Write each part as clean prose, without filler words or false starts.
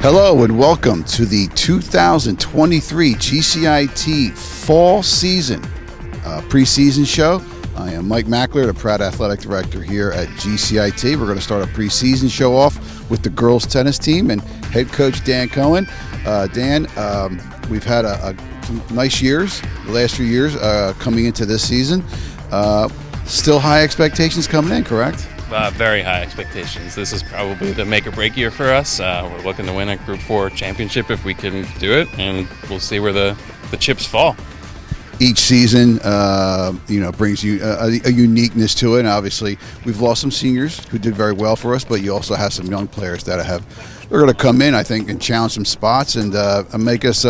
Hello and welcome to the 2023 GCIT Fall Season preseason show. I am Mike Mackler, the proud athletic director here at GCIT. We're going to start a preseason show off with the girls tennis team and head coach Dan Cohen. Dan, we've had some nice years, the last few years coming into this season. Still high expectations coming in, correct? Very high expectations. This is probably the make or break year for us. We're looking to win a Group 4 championship if we can do it, and we'll see where the chips fall. Each season, brings you a uniqueness to it. And obviously, we've lost some seniors who did very well for us, but you also have some young players that they're going to come in, I think, and challenge some spots and make us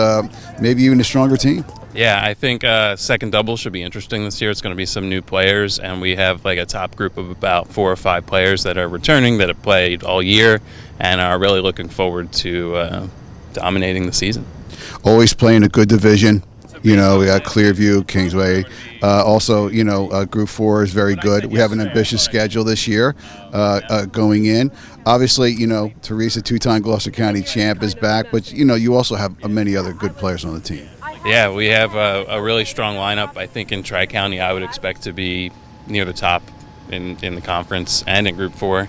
maybe even a stronger team. Yeah, I think second double should be interesting this year. It's going to be some new players, and we have like a top group of about 4 or 5 players that are returning that have played all year and are really looking forward to dominating the season. Always playing a good division. We got Clearview, Kingsway. Also, Group 4 is very good. We have an ambitious schedule this year going in. Obviously, Teresa, 2-time Gloucester County champ, is back, but, you also have many other good players on the team. Yeah, we have a really strong lineup. I think in Tri-County I would expect to be near the top in the conference and in Group 4.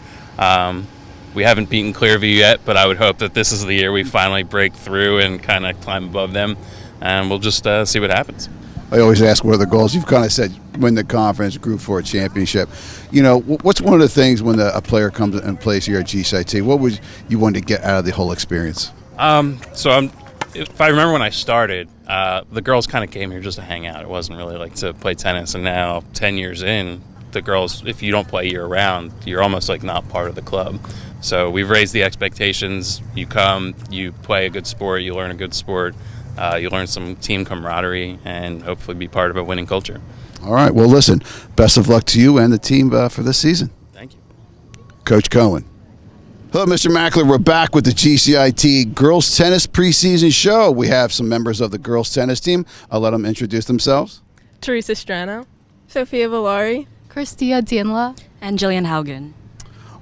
We haven't beaten Clearview yet, but I would hope that this is the year we finally break through and kind of climb above them, and we'll just see what happens. I always ask what are the goals. You've kind of said win the conference, Group 4 championship. What's one of the things when a player comes and plays here at GCIT? What would you want to get out of the whole experience? If I remember when I started, the girls kind of came here just to hang out. It wasn't really like to play tennis. And now, 10 years in, the girls, if you don't play year-round, you're almost like not part of the club. So we've raised the expectations. You come, you play a good sport, you learn a good sport, you learn some team camaraderie, and hopefully be part of a winning culture. All right. Well, listen, best of luck to you and the team for this season. Thank you. Coach Cohen. Hello, Mr. Mackler. We're back with the GCIT Girls Tennis Preseason Show. We have some members of the girls tennis team. I'll let them introduce themselves. Teresa Strano, Sophia Valari, Christia Dienla, and Jillian Haugen.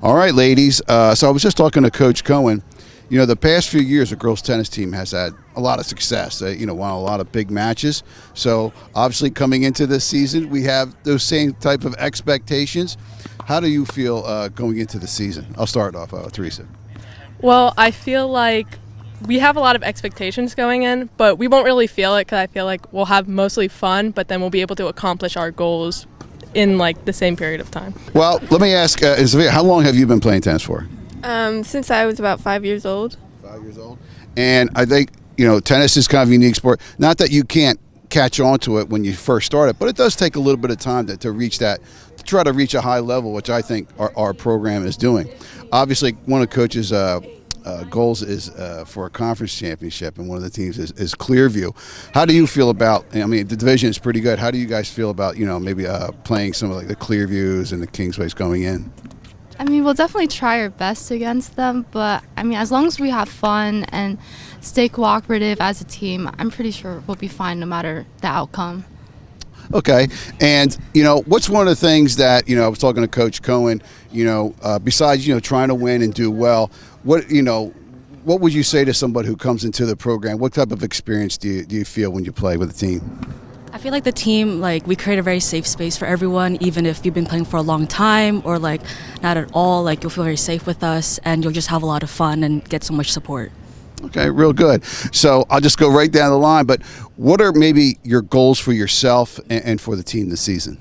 All right, ladies. So I was just talking to Coach Cohen. The past few years, the girls tennis team has had a lot of success. They, won a lot of big matches. So obviously coming into this season, we have those same type of expectations. How do you feel going into the season? I'll start off, Teresa. Well, I feel like we have a lot of expectations going in, but we won't really feel it because I feel like we'll have mostly fun, but then we'll be able to accomplish our goals in the same period of time. Well, let me ask, Sophia, how long have you been playing tennis for? Since I was about 5 years old. 5 years old. And I think, tennis is kind of a unique sport. Not that you can't catch on to it when you first start it, but it does take a little bit of time to reach that, to try to reach a high level, which I think our program is doing. Obviously, one of Coach's goals is for a conference championship, and one of the teams is Clearview. How do you feel about, the division is pretty good. How do you guys feel about, maybe playing some of the Clearviews and the Kingsways going in? We'll definitely try our best against them, but as long as we have fun and stay cooperative as a team, I'm pretty sure we'll be fine no matter the outcome. Okay, and what's one of the things that I was talking to Coach Cohen. Besides trying to win and do well, what would you say to somebody who comes into the program? What type of experience do you feel when you play with the team? I feel like the team, we create a very safe space for everyone, even if you've been playing for a long time or not at all. You'll feel very safe with us, and you'll just have a lot of fun and get so much support. Okay, real good. So I'll just go right down the line, but what are maybe your goals for yourself and for the team this season?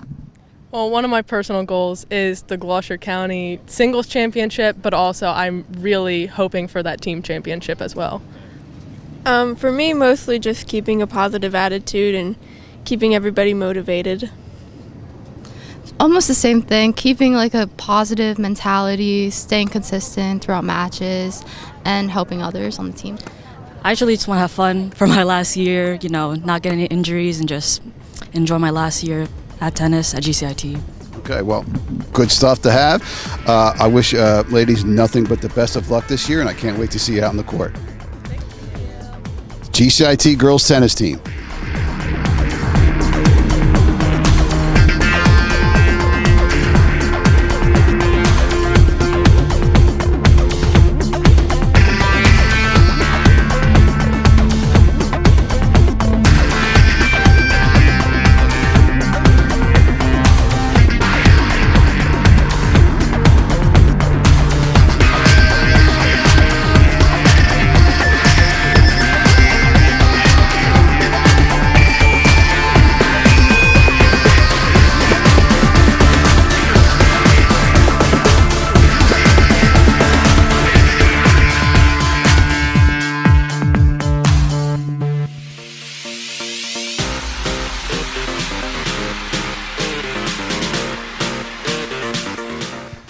Well, one of my personal goals is the Gloucester County singles championship, but also I'm really hoping for that team championship as well. For me, mostly just keeping a positive attitude and keeping everybody motivated. Almost the same thing, keeping a positive mentality, staying consistent throughout matches, and helping others on the team. I actually just want to have fun for my last year, not get any injuries and just enjoy my last year at tennis at GCIT. Okay, well, good stuff to have. I wish ladies nothing but the best of luck this year, and I can't wait to see you out on the court. GCIT girls tennis team.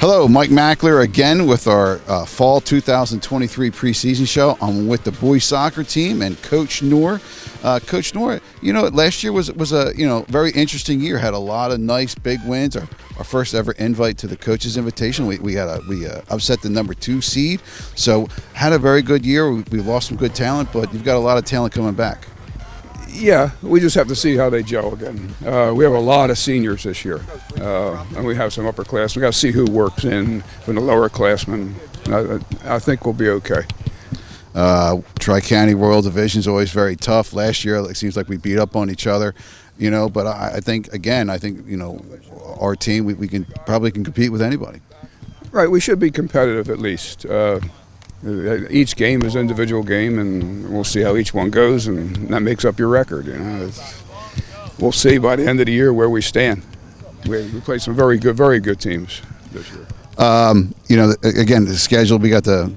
Hello, Mike Mackler again with our Fall 2023 preseason show. I'm with the boys soccer team and Coach Noor. Coach Noor, last year was a very interesting year. Had a lot of nice big wins. Our first ever invite to the Coaches Invitation. We upset the number 2 seed, so had a very good year. We lost some good talent, but you've got a lot of talent coming back. Yeah, we just have to see how they gel again. We have a lot of seniors this year, and we have some upperclassmen. We got to see who works in from the lower classmen. I think we'll be okay. Tri-County Royal Division is always very tough. Last year, it seems like we beat up on each other, But I think our team we can probably compete with anybody. Right, we should be competitive at least. Each game is an individual game, and we'll see how each one goes, and that makes up your record. We'll see by the end of the year where we stand. We play some very good teams this year. Again, the schedule, we got the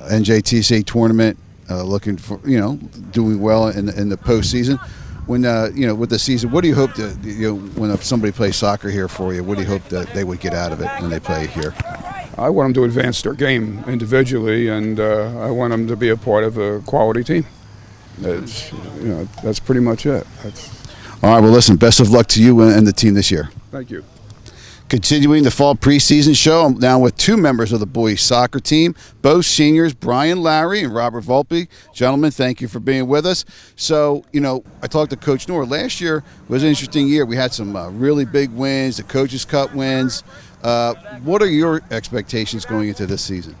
NJTC tournament, looking for doing well in the postseason. When with the season, what do you hope that when somebody plays soccer here for you? What do you hope that they would get out of it when they play here? I want them to advance their game individually, and I want them to be a part of a quality team. That's pretty much it. All right. Well, listen. Best of luck to you and the team this year. Thank you. Continuing the fall preseason show, I'm now with 2 members of the boys soccer team, both seniors, Brian Larry and Robert Volpe. Gentlemen, thank you for being with us. So, I talked to Coach Noor. Last year was an interesting year. We had some really big wins, the Coaches Cup wins. What are your expectations going into this season?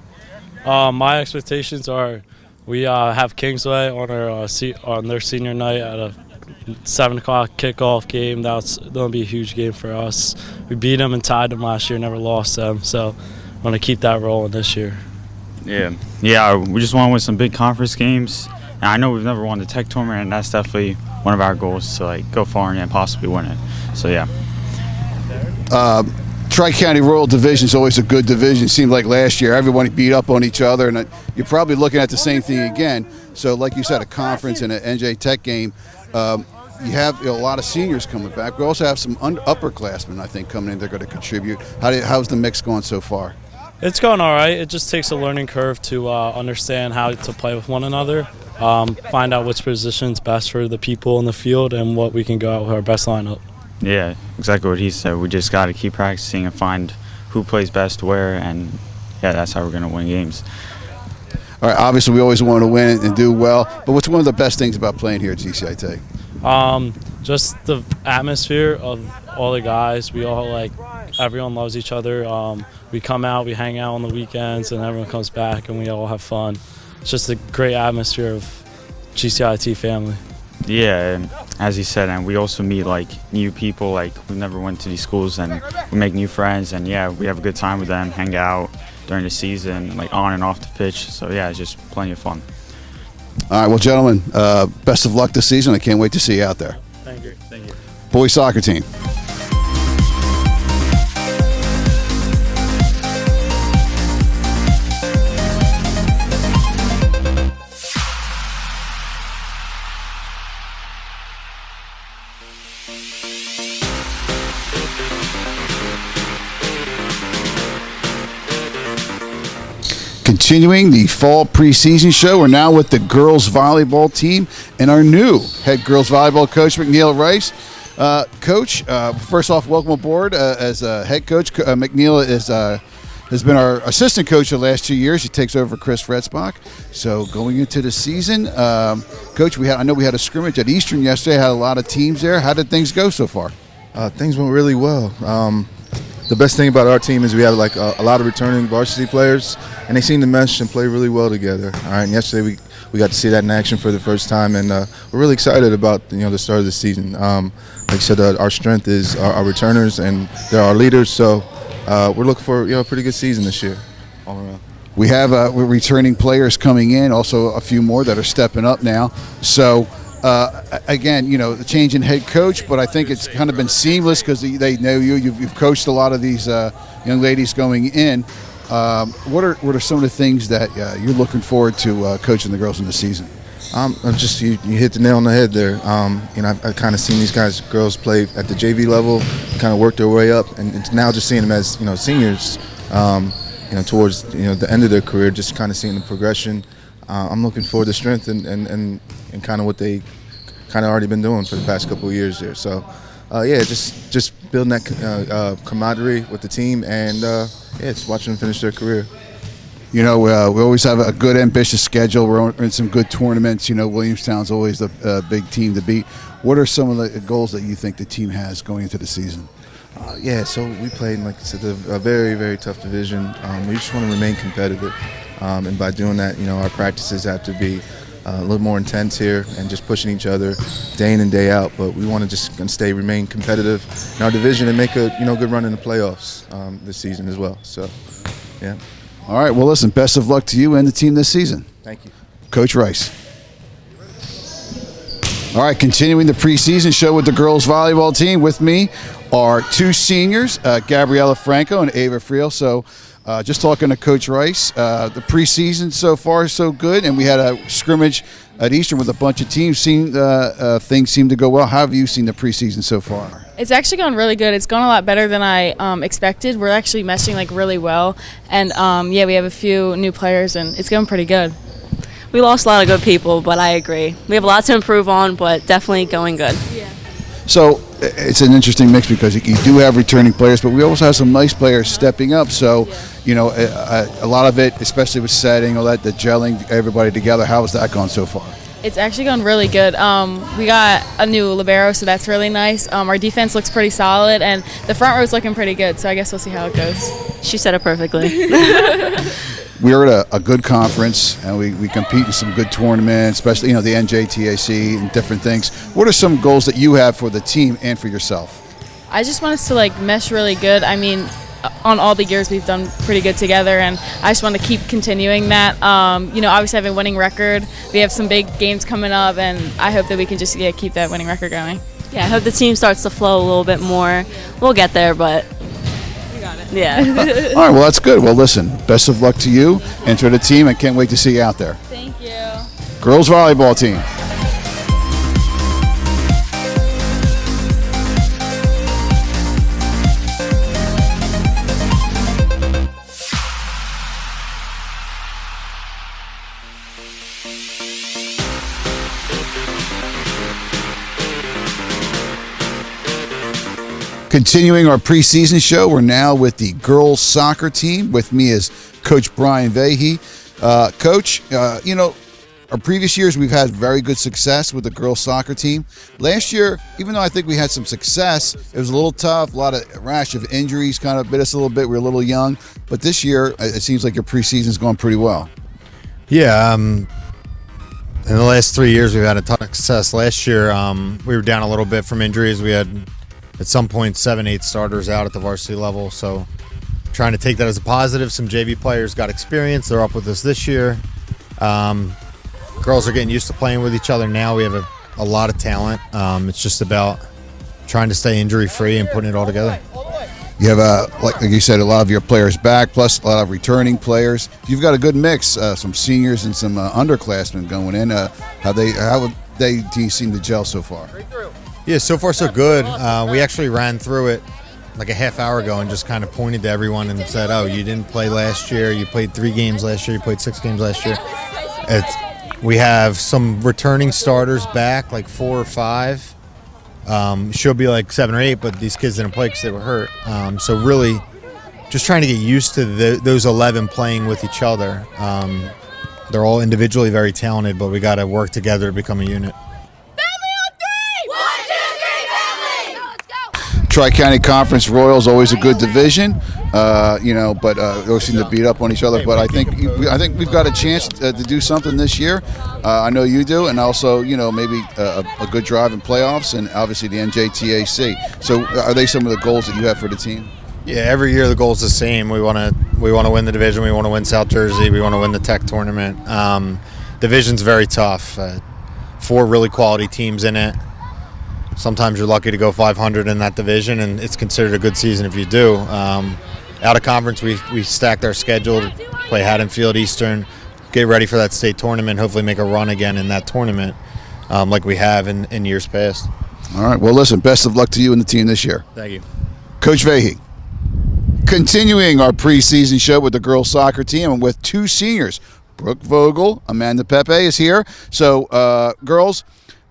My expectations are we have Kingsway on their senior night at a 7 o'clock kickoff game. That's going to be a huge game for us. We beat them and tied them last year, never lost them. So I'm going to keep that rolling this year. Yeah. We just want to win some big conference games. And I know we've never won the Tech tournament, and that's definitely one of our goals to go far and possibly win it. So yeah. Tri-County Royal Division is always a good division. It seemed like last year everybody beat up on each other, and you're probably looking at the same thing again. So, like you said, a conference and an NJ Tech game. You have a lot of seniors coming back. We also have some upperclassmen, I think, coming in. They're going to contribute. How's the mix going so far? It's going all right. It just takes a learning curve to understand how to play with one another, find out which position's best for the people in the field, and what we can go out with our best lineup. Yeah, exactly what he said. We just got to keep practicing and find who plays best where, and that's how we're going to win games. All right, obviously we always want to win and do well, but what's one of the best things about playing here at GCIT? Just the atmosphere of all the guys. We all everyone loves each other. We come out, we hang out on the weekends, and everyone comes back, and we all have fun. It's just a great atmosphere of GCIT family. Yeah, and as he said, and we also meet new people. We never went to these schools, and we make new friends, and we have a good time with them, hang out during the season, on and off the pitch. So it's just plenty of fun. All right, well, gentlemen, best of luck this season. I can't wait to see you out there. Thank you. Boys soccer team. Continuing the fall preseason show, we're now with the girls volleyball team and our new head girls volleyball coach, McNeil Rice. Coach, first off, welcome aboard as a head coach. McNeil has been our assistant coach the last 2 years. He takes over Chris Retzbach. So going into the season, Coach, I know we had a scrimmage at Eastern yesterday. Had a lot of teams there. How did things go so far? Things went really well. The best thing about our team is we have a lot of returning varsity players, and they seem to mesh and play really well together. All right, and yesterday we got to see that in action for the first time, and we're really excited about the start of the season. Like I said, our strength is our returners, and they're our leaders. So we're looking for a pretty good season this year, all around. We have returning players coming in, also a few more that are stepping up now. So. Again, the change in head coach, but I think it's kind of been seamless because they know you. You've coached a lot of these young ladies going in. What are some of the things that you're looking forward to coaching the girls in the season? You hit the nail on the head there. I've kind of seen these girls play at the JV level, kind of work their way up, and now just seeing them as seniors. towards the end of their career, just kind of seeing the progression. I'm looking forward to strength and kind of what they kind of already been doing for the past couple of years there. So, just building that camaraderie with the team and just watching them finish their career. We always have a good, ambitious schedule. We're in some good tournaments. Williamstown's always a big team to beat. What are some of the goals that you think the team has going into the season? So we played in, a very, very tough division. We just want to remain competitive. And by doing that, our practices have to be a little more intense here and just pushing each other day in and day out. But we want to just remain competitive in our division and make a good run in the playoffs this season as well. So, yeah. All right. Well, listen, best of luck to you and the team this season. Thank you. Coach Rice. All right, continuing the preseason show with the girls volleyball team. With me are two seniors, Gabriella Franco and Ava Friel. So just talking to Coach Rice, the preseason so far so good, and we had a scrimmage at Eastern with a bunch of teams. Things seem to go well. How have you seen the preseason so far? It's actually gone really good. It's gone a lot better than I expected. We're actually meshing really well, and we have a few new players, and it's going pretty good. We lost a lot of good people, but I agree. We have a lot to improve on, but definitely going good. Yeah. So it's an interesting mix because you do have returning players, but we also have some nice players stepping up. So, a lot of it, especially with setting, all that, the gelling everybody together, how has that gone so far? It's actually gone really good. We got a new libero, so that's really nice. Our defense looks pretty solid, and the front row is looking pretty good, so I guess we'll see how it goes. She said it perfectly. We're at a good conference, and we compete in some good tournaments, especially, the NJTAC and different things. What are some goals that you have for the team and for yourself? I just want us to mesh really good. I mean, on all the years we've done pretty good together, and I just want to keep continuing that. Obviously have a winning record. We have some big games coming up, and I hope that we can just keep that winning record going. Yeah, I hope the team starts to flow a little bit more. We'll get there, but we got it. Yeah. All right, well, that's good. Well, listen, best of luck to you and to the team. I can't wait to see you out there. Thank you. Girls volleyball team. Continuing our preseason show, we're now with the girls soccer team. With me is Coach Brian Vahey. Coach, our previous years we've had very good success with the girls soccer team. Last year, even though I think we had some success, it was a little tough. A lot of rash of injuries kind of bit us a little bit. We were a little young. But this year, it seems like your preseason's going pretty well. Yeah, in the last 3 years, we've had a ton of success. Last year, we were down a little bit from injuries. We had, at some point, 7-8 starters out at the varsity level. So trying to take that as a positive. Some JV players got experience. They're up with us this year. Girls are getting used to playing with each other now. We have a lot of talent. It's just about trying to stay injury-free and putting it all together. You have, like you said, a lot of your players back, plus a lot of returning players. You've got a good mix, some seniors and some underclassmen going in. How do you seem to gel so far? Yeah, so far so good. We actually ran through it like a half hour ago and just kind of pointed to everyone and said, oh, you didn't play last year. You played 3 games last year. You played 6 games last year. We have some returning starters back, like 4 or 5. Should be like 7 or 8, but these kids didn't play because they were hurt. So really just trying to get used to those 11 playing with each other. They're all individually very talented, but we got to work together to become a unit. Tri-County Conference Royals always a good division, but they always seem to beat up on each other. But I think we've got a chance to do something this year. I know you do, and also maybe a good drive in playoffs, and obviously the NJTAC. So are they some of the goals that you have for the team? Yeah, every year the goal is the same. We want to win the division. We want to win South Jersey. We want to win the Tech tournament. Division's very tough. 4 really quality teams in it. Sometimes you're lucky to go 500 in that division, and it's considered a good season if you do. Out of conference, we stacked our schedule to play Haddonfield, Eastern, get ready for that state tournament, hopefully make a run again in that tournament like we have in years past. All right. Well, listen, best of luck to you and the team this year. Thank you. Coach Vahey. Continuing our preseason show with the girls soccer team and with two seniors. Brooke Vogel, Amanda Pepe is here. So, girls,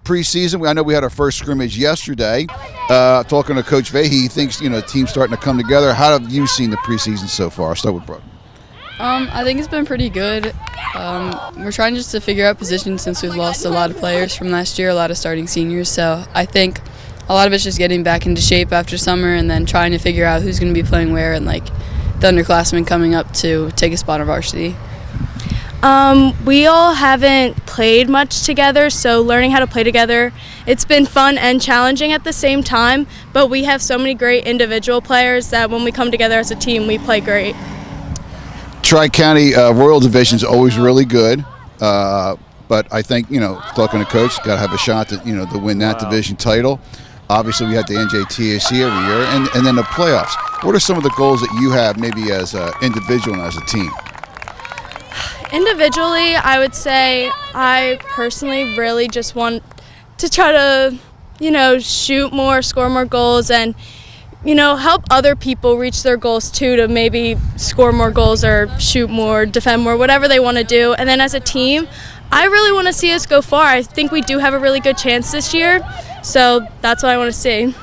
preseason, I know we had our first scrimmage yesterday. Talking to Coach Vahey, he thinks, the team's starting to come together. How have you seen the preseason so far? I'll start with Brooke. I think it's been pretty good. We're trying just to figure out positions since we've lost a lot of players from last year, a lot of starting seniors. So I think a lot of it's just getting back into shape after summer and then trying to figure out who's going to be playing where and the underclassmen coming up to take a spot on varsity. We all haven't played much together, so learning how to play together, it's been fun and challenging at the same time, but we have so many great individual players that when we come together as a team, we play great. Tri-County Royal Division is always really good, but I think, talking to Coach, got to have a shot to win that division title. Obviously, we had the NJTAC every year, and then the playoffs. What are some of the goals that you have maybe as an individual and as a team? Individually, I would say I personally really just want to try to, shoot more, score more goals, and, help other people reach their goals too, to maybe score more goals or shoot more, defend more, whatever they want to do. And then as a team, I really want to see us go far. I think we do have a really good chance this year, so that's what I want to see.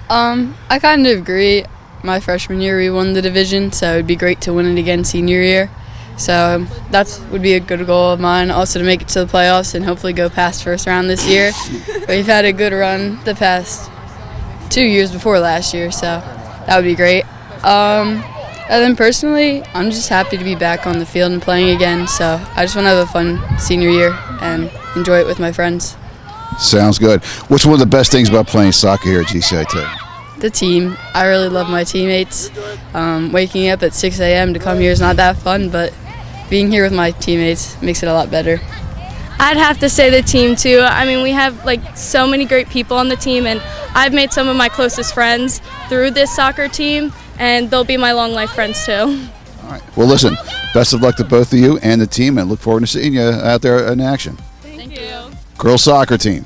I kind of agree. My freshman year, we won the division, so it would be great to win it again senior year. So that would be a good goal of mine, also to make it to the playoffs and hopefully go past first round this year. We've had a good run the past 2 years before last year, so that would be great. And then personally, I'm just happy to be back on the field and playing again, so I just want to have a fun senior year and enjoy it with my friends. Sounds good. What's one of the best things about playing soccer here at GCIT? The team. I really love my teammates. Waking up at 6 a.m. to come here is not that fun, but being here with my teammates makes it a lot better. I'd have to say the team too. I mean, we have so many great people on the team, and I've made some of my closest friends through this soccer team, and they'll be my long life friends too. All right. Well, listen, best of luck to both of you and the team, and look forward to seeing you out there in action. Thank you. Girls soccer team.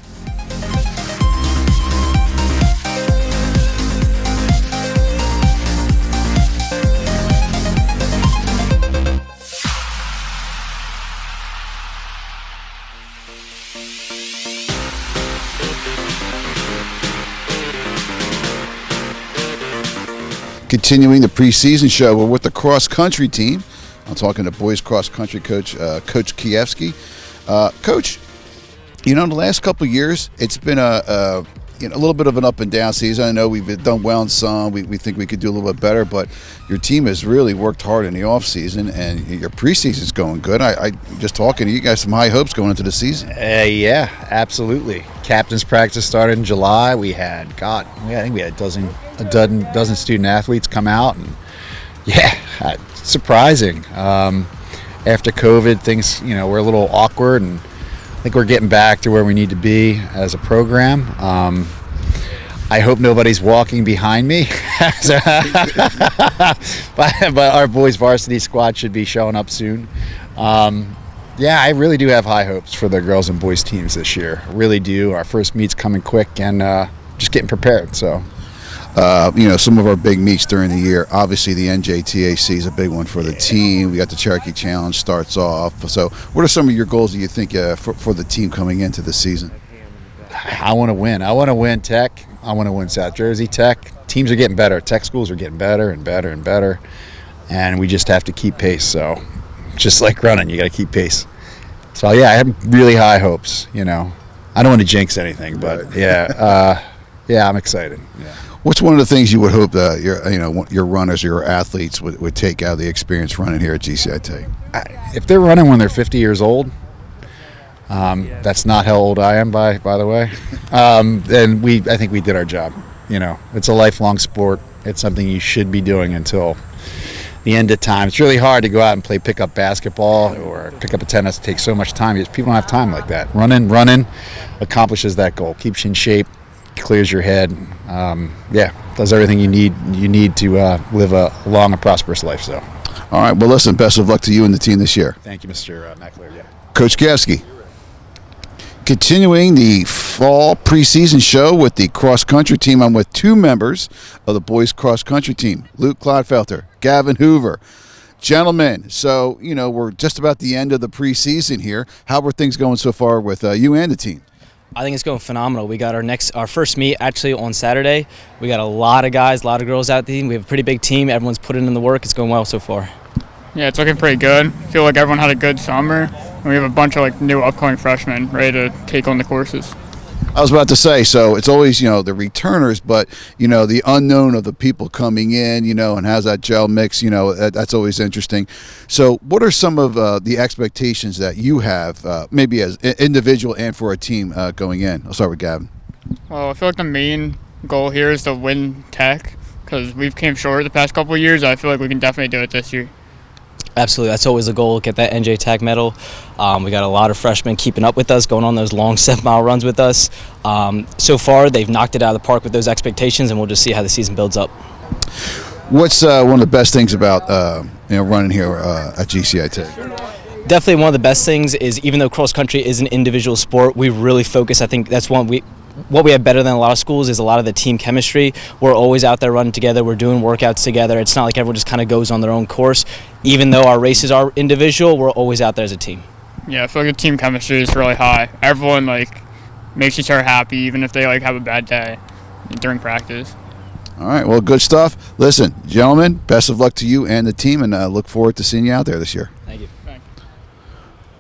Continuing the preseason show, we're with the cross-country team. I'm talking to boys cross-country coach, Coach Kievsky. Coach, the last couple of years, it's been a little bit of an up and down season. I know we've done well in some. We think we could do a little bit better, but your team has really worked hard in the off season, and your preseason's going good. I just talking to you guys, some high hopes going into the season. Yeah, absolutely. Captain's practice started in July. I think we had a dozen student athletes come out, and surprising. After COVID, things were a little awkward, and I think we're getting back to where we need to be as a program. I hope nobody's walking behind me, but our boys varsity squad should be showing up soon. I really do have high hopes for the girls and boys teams this year. I really do. Our first meet's coming quick, and just getting prepared. So, some of our big meets during the year. Obviously, the NJTAC is a big one for the team. We got the Cherokee Challenge starts off. So, what are some of your goals that you think for the team coming into the season? I want to win. I want to win Tech. I want to win South Jersey Tech. Teams are getting better. Tech schools are getting better and better and better, and we just have to keep pace. So, just like running, you got to keep pace. So, I have really high hopes. I don't want to jinx anything, but I'm excited. Yeah. What's one of the things you would hope that your runners or your athletes would take out of the experience running here at GCIT? If they're running when they're 50 years old, that's not how old I am, by the way. Then I think we did our job. It's a lifelong sport. It's something you should be doing until the end of time. It's really hard to go out and play pickup basketball or pick up a tennis. It takes so much time. People don't have time like that. Running accomplishes that goal. Keeps you in shape. Clears your head, does everything you need to live a long and prosperous life. So, all right. Well, listen. Best of luck to you and the team this year. Thank you, Mr. McAleer. Yeah. Coach Kievsky. Continuing the fall preseason show with the cross country team. I'm with two members of the boys cross country team, Luke Clodfelter, Gavin Hoover. Gentlemen, so, we're just about the end of the preseason here. How are things going so far with you and the team? I think it's going phenomenal. We got our first meet actually on Saturday. We got a lot of guys, a lot of girls out the team. We have a pretty big team. Everyone's putting in the work. It's going well so far. Yeah, it's looking pretty good. I feel like everyone had a good summer. And we have a bunch of new upcoming freshmen ready to take on the courses. I was about to say, so it's always, the returners, but, the unknown of the people coming in, and how's that gel mix, that's always interesting. So what are some of the expectations that you have, maybe as an individual and for a team going in? I'll start with Gavin. Well, I feel like the main goal here is to win Tech because we've came short the past couple of years. I feel like we can definitely do it this year. Absolutely, that's always the goal, get that NJ Tech medal. We got a lot of freshmen keeping up with us, going on those long 7-mile runs with us. So far, they've knocked it out of the park with those expectations, and we'll just see how the season builds up. What's one of the best things about running here at GCIT? Definitely one of the best things is even though cross country is an individual sport, we really focus. I think that's what we have better than a lot of schools is a lot of the team chemistry. We're always out there running together. We're doing workouts together. It's not like everyone just kind of goes on their own course. Even though our races are individual, we're always out there as a team. Yeah, I feel like the team chemistry is really high. Everyone makes each other happy, even if they have a bad day during practice. All right, well, good stuff. Listen, gentlemen, best of luck to you and the team, and look forward to seeing you out there this year. Thank you.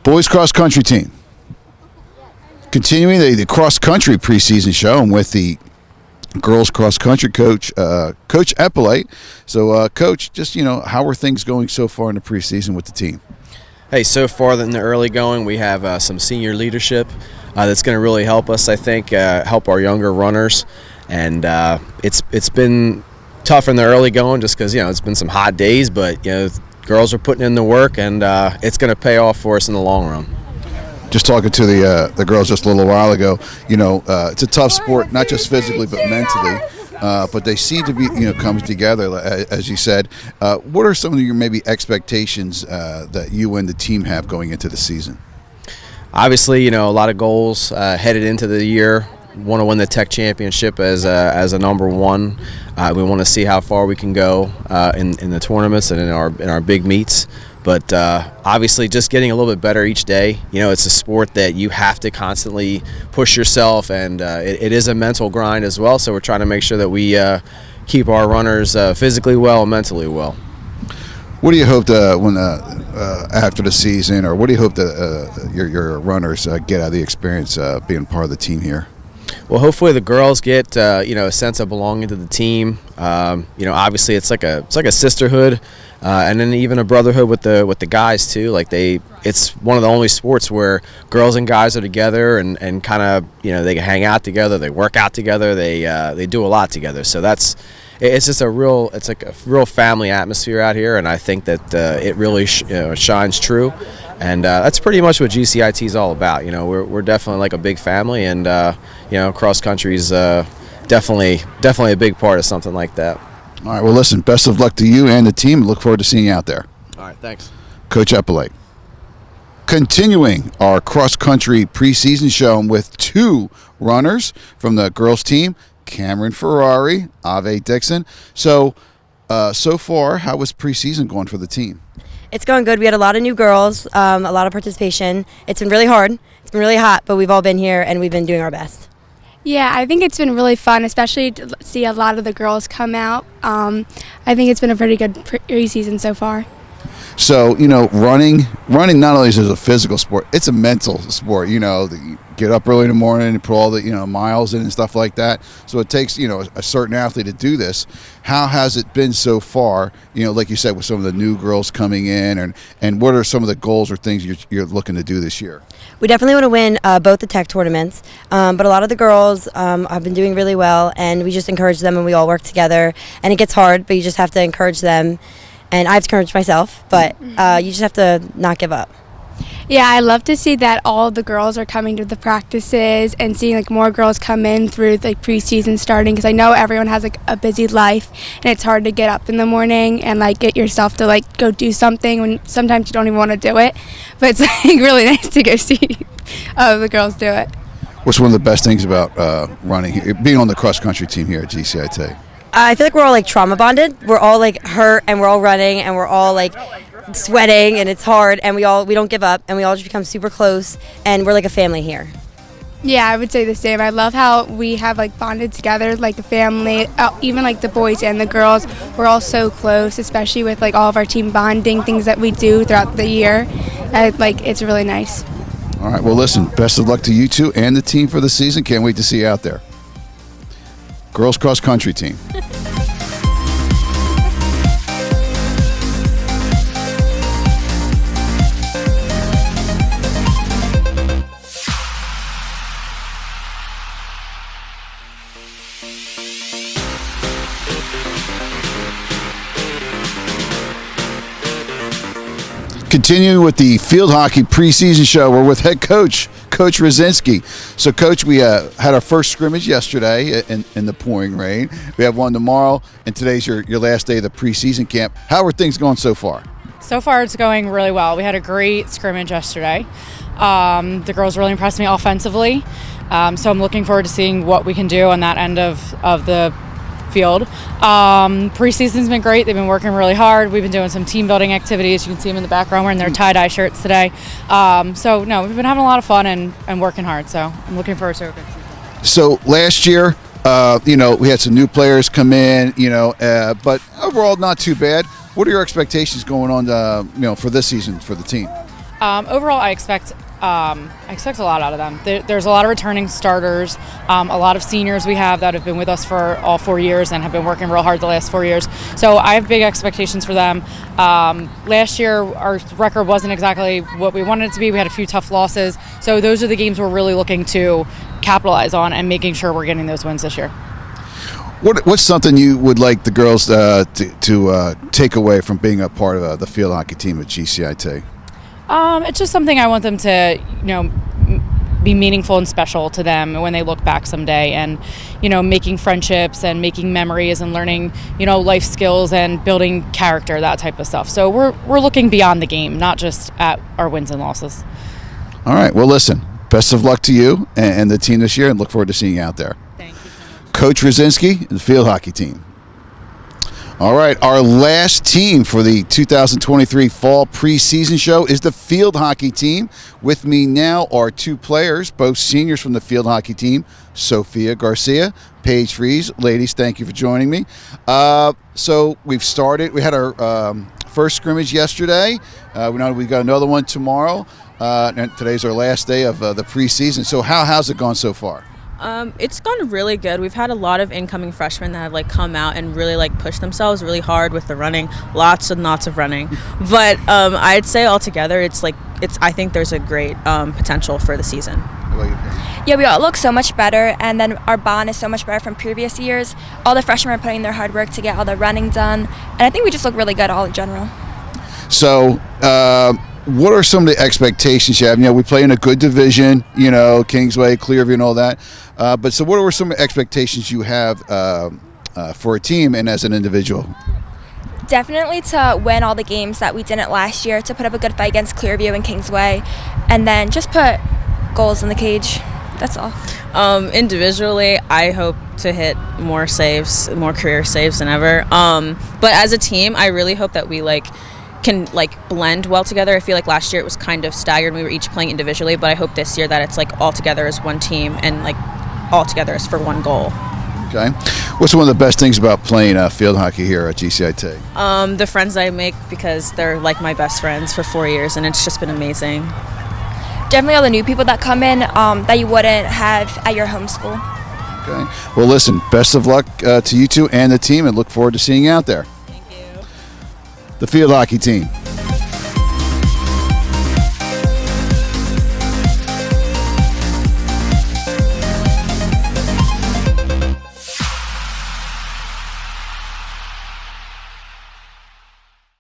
Boys cross country team. Continuing the cross-country preseason show, and with the girls cross-country coach, Coach Eppolite. So, Coach, just, how are things going so far in the preseason with the team? Hey, so far in the early going, we have some senior leadership that's going to really help us, I think, help our younger runners. And it's been tough in the early going just because, it's been some hot days, but, girls are putting in the work, and it's going to pay off for us in the long run. Just talking to the girls just a little while ago, it's a tough sport, not just physically but mentally. But they seem to be, coming together, as you said. What are some of your maybe expectations that you and the team have going into the season? Obviously, a lot of goals headed into the year. Want to win the Tech Championship as a number one. We want to see how far we can go in the tournaments and in our big meets. But obviously just getting a little bit better each day. It's a sport that you have to constantly push yourself, and it is a mental grind as well. So we're trying to make sure that we keep our runners physically well and mentally well. What do you hope when after the season, or what do you hope that your runners get out of the experience being part of the team here? Well, hopefully the girls get a sense of belonging to the team. Obviously it's like a sisterhood. And then even a brotherhood with the guys too. It's one of the only sports where girls and guys are together and kind of they can hang out together, they work out together, they do a lot together. So it's just a real family atmosphere out here, and I think that it really shines true. And that's pretty much what GCIT is all about. We're definitely like a big family, and cross country is definitely a big part of something like that. All right, well, listen, best of luck to you and the team. Look forward to seeing you out there. All right, thanks. Coach Eppolite. Continuing our cross-country preseason show with two runners from the girls' team, Cameron Ferrari, Ave Dixon. So far, how was preseason going for the team? It's going good. We had a lot of new girls, a lot of participation. It's been really hard. It's been really hot, but we've all been here, and we've been doing our best. Yeah, I think it's been really fun, especially to see a lot of the girls come out. I think it's been a pretty good preseason so far. So, running not only is it a physical sport, it's a mental sport. You get up early in the morning and put all the, miles in and stuff like that. So it takes, a certain athlete to do this. How has it been so far, like you said, with some of the new girls coming in, and what are some of the goals or things you're looking to do this year? We definitely want to win both the Tech tournaments, but a lot of the girls have been doing really well, and we just encourage them, and we all work together. And it gets hard, but you just have to encourage them. And I have to encourage myself, but you just have to not give up. Yeah, I love to see that all the girls are coming to the practices and seeing more girls come in through preseason starting, because I know everyone has a busy life and it's hard to get up in the morning and get yourself to go do something when sometimes you don't even want to do it. But it's really nice to go see the girls do it. What's one of the best things about running here, being on the cross country team here at GCIT? I feel like we're all like trauma bonded. We're all like hurt, and we're all running, and we're all like sweating, and it's hard, and we don't give up, and we all just become super close, and we're like a family here. Yeah, I would say the same. I love how we have like bonded together like a family, even like the boys and the girls. We're all so close, especially with like all of our team bonding things that we do throughout the year. It's really nice. All right, well, listen, best of luck to you two and the team for the season. Can't wait to see you out there. Girls cross country team. Continuing with the field hockey preseason show, we're with head coach, Coach Rosinski. So, Coach, we had our first scrimmage yesterday in the pouring rain. We have one tomorrow, and today's your last day of the preseason camp. How are things going so far? So far, it's going really well. We had a great scrimmage yesterday. The girls really impressed me offensively, so I'm looking forward to seeing what we can do on that end of the field. Preseason's been great. They've been working really hard. We've been doing some team building activities. You can see them in the background wearing their tie-dye shirts today. We've been having a lot of fun and working hard, so I'm looking forward to a good season. So last year, we had some new players come in, but overall not too bad. What are your expectations going on, for this season for the team? Overall, I expect a lot out of them. There's a lot of returning starters, a lot of seniors we have that have been with us for all 4 years and have been working real hard the last 4 years. So I have big expectations for them. Last year, our record wasn't exactly what we wanted it to be. We had a few tough losses. So those are the games we're really looking to capitalize on and making sure we're getting those wins this year. What's something you would like the girls to take away from being a part of the field hockey team at GCIT? It's just something I want them to, be meaningful and special to them when they look back someday, and, making friendships and making memories and learning, life skills and building character, that type of stuff. So we're looking beyond the game, not just at our wins and losses. All right. Well, listen, best of luck to you and the team this year, and look forward to seeing you out there. Thank you so much. Coach Rosinski, the field hockey team. All right, our last team for the 2023 fall preseason show is the field hockey team. With me now are two players, both seniors from the field hockey team, Sophia Garcia, Paige Fries. Ladies, thank you for joining me. So we've started. We had our first scrimmage yesterday. We got another one tomorrow, and today's our last day of the preseason. So how's it gone so far? It's gone really good. We've had a lot of incoming freshmen that have come out and really pushed themselves really hard with the running, lots and lots of running. But I'd say altogether, I think there's a great potential for the season. Yeah, we all look so much better, and then our bond is so much better from previous years. All the freshmen are putting their hard work to get all the running done, and I think we just look really good all in general. So, what are some of the expectations you have? We play in a good division, Kingsway, Clearview, and all that. But so what are some expectations you have for a team and as an individual? Definitely to win all the games that we didn't last year, to put up a good fight against Clearview and Kingsway, and then just put goals in the cage. That's all. Individually, I hope to hit more saves, more career saves than ever. But as a team, I really hope that we can blend well together. I feel like last year it was kind of staggered. We were each playing individually, but I hope this year that it's all together as one team and all together as for one goal. Okay. What's one of the best things about playing field hockey here at GCIT? The friends I make, because they're my best friends for 4 years, and it's just been amazing. Definitely all the new people that come in that you wouldn't have at your home school. Okay. Well, listen, best of luck to you two and the team, and look forward to seeing you out there. The field hockey team.